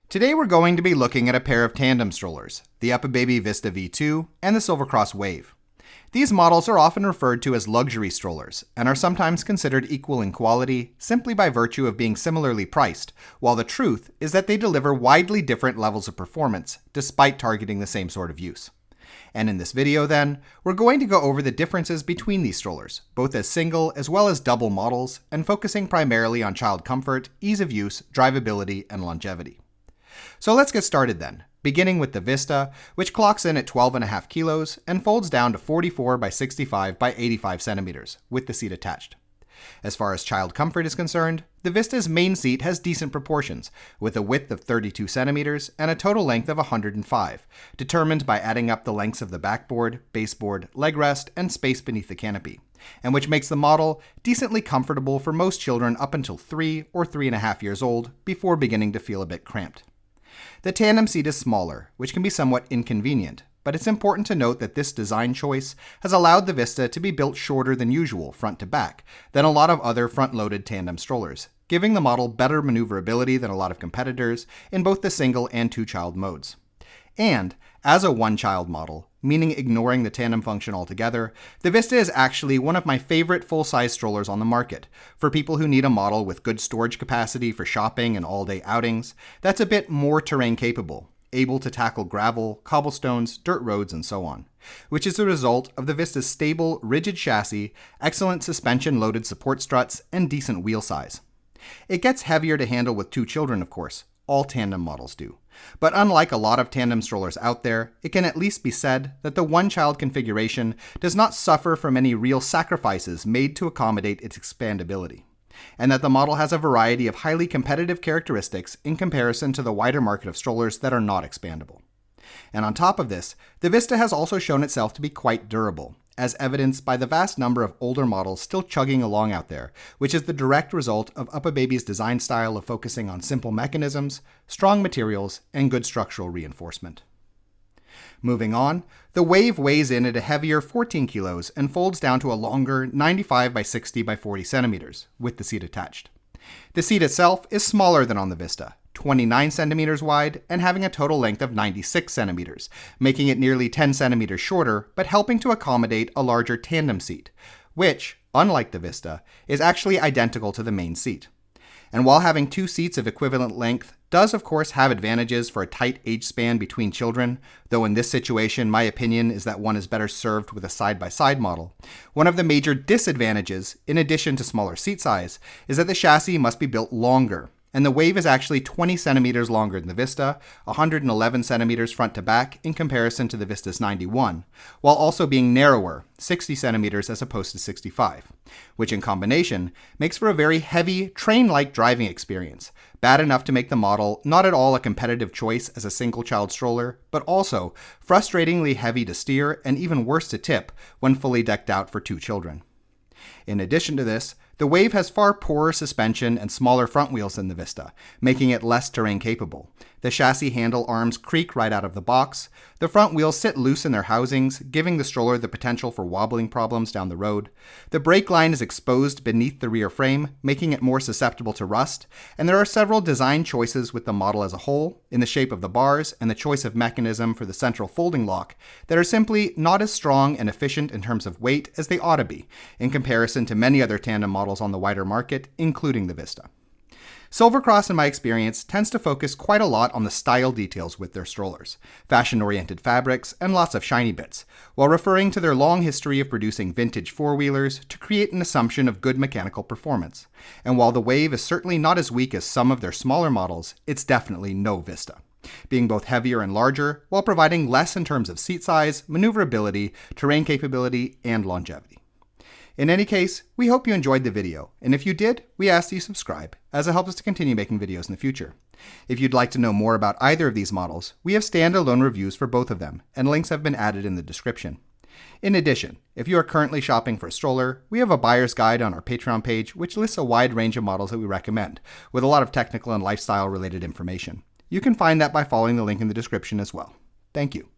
Today we're going to be looking at a pair of tandem strollers, the Uppababy Vista V2 and the Silvercross Wave. These models are often referred to as luxury strollers and are sometimes considered equal in quality simply by virtue of being similarly priced, while the truth is that they deliver widely different levels of performance despite targeting the same sort of use. And in this video then, we're going to go over the differences between these strollers, both as single as well as double models, and focusing primarily on child comfort, ease of use, drivability, and longevity. So let's get started then, beginning with the Vista, which clocks in at 12.5 kilos and folds down to 44 by 65 by 85 centimeters, with the seat attached. As far as child comfort is concerned, the Vista's main seat has decent proportions, with a width of 32 centimeters and a total length of 105, determined by adding up the lengths of the backboard, baseboard, leg rest, and space beneath the canopy, and which makes the model decently comfortable for most children up until 3 or 3.5 years old, before beginning to feel a bit cramped. The tandem seat is smaller, which can be somewhat inconvenient, but it's important to note that this design choice has allowed the Vista to be built shorter than usual front to back than a lot of other front-loaded tandem strollers, giving the model better maneuverability than a lot of competitors in both the single and two-child modes. And, as a one-child model, meaning ignoring the tandem function altogether, the Vista is actually one of my favorite full-size strollers on the market, for people who need a model with good storage capacity for shopping and all-day outings that's a bit more terrain capable, able to tackle gravel, cobblestones, dirt roads, and so on, which is a result of the Vista's stable, rigid chassis, excellent suspension-loaded support struts, and decent wheel size. It gets heavier to handle with two children, of course. All tandem models do. But unlike a lot of tandem strollers out there, it can at least be said that the one-child configuration does not suffer from any real sacrifices made to accommodate its expandability, and that the model has a variety of highly competitive characteristics in comparison to the wider market of strollers that are not expandable. And on top of this, the Vista has also shown itself to be quite durable, as evidenced by the vast number of older models still chugging along out there, which is the direct result of Uppababy's design style of focusing on simple mechanisms, strong materials, and good structural reinforcement. Moving on, the Wave weighs in at a heavier 14 kilos and folds down to a longer 95 by 60 by 40 centimeters, with the seat attached. The seat itself is smaller than on the Vista, 29 centimeters wide and having a total length of 96 centimeters, making it nearly 10 centimeters shorter, but helping to accommodate a larger tandem seat, which, unlike the Vista, is actually identical to the main seat. And while having two seats of equivalent length does of course have advantages for a tight age span between children, though in this situation my opinion is that one is better served with a side-by-side model, one of the major disadvantages, in addition to smaller seat size, is that the chassis must be built longer, and the Wave is actually 20 centimeters longer than the Vista, 111 centimeters front to back in comparison to the Vista's 91, while also being narrower, 60 centimeters as opposed to 65, which in combination makes for a very heavy, train-like driving experience, bad enough to make the model not at all a competitive choice as a single-child stroller, but also frustratingly heavy to steer and even worse to tip when fully decked out for two children. In addition to this, the Wave has far poorer suspension and smaller front wheels than the Vista, making it less terrain capable. The chassis handle arms creak right out of the box, the front wheels sit loose in their housings, giving the stroller the potential for wobbling problems down the road. The brake line is exposed beneath the rear frame, making it more susceptible to rust, and there are several design choices with the model as a whole, in the shape of the bars and the choice of mechanism for the central folding lock, that are simply not as strong and efficient in terms of weight as they ought to be, in comparison to many other tandem models on the wider market, including the Vista. Silvercross, in my experience, tends to focus quite a lot on the style details with their strollers, fashion-oriented fabrics, and lots of shiny bits, while referring to their long history of producing vintage four-wheelers to create an assumption of good mechanical performance. And while the Wave is certainly not as weak as some of their smaller models, it's definitely no Vista, being both heavier and larger, while providing less in terms of seat size, maneuverability, terrain capability, and longevity. In any case, we hope you enjoyed the video, and if you did, we ask that you subscribe, as it helps us to continue making videos in the future. If you'd like to know more about either of these models, we have standalone reviews for both of them, and links have been added in the description. In addition, if you are currently shopping for a stroller, we have a buyer's guide on our Patreon page which lists a wide range of models that we recommend, with a lot of technical and lifestyle related information. You can find that by following the link in the description as well. Thank you.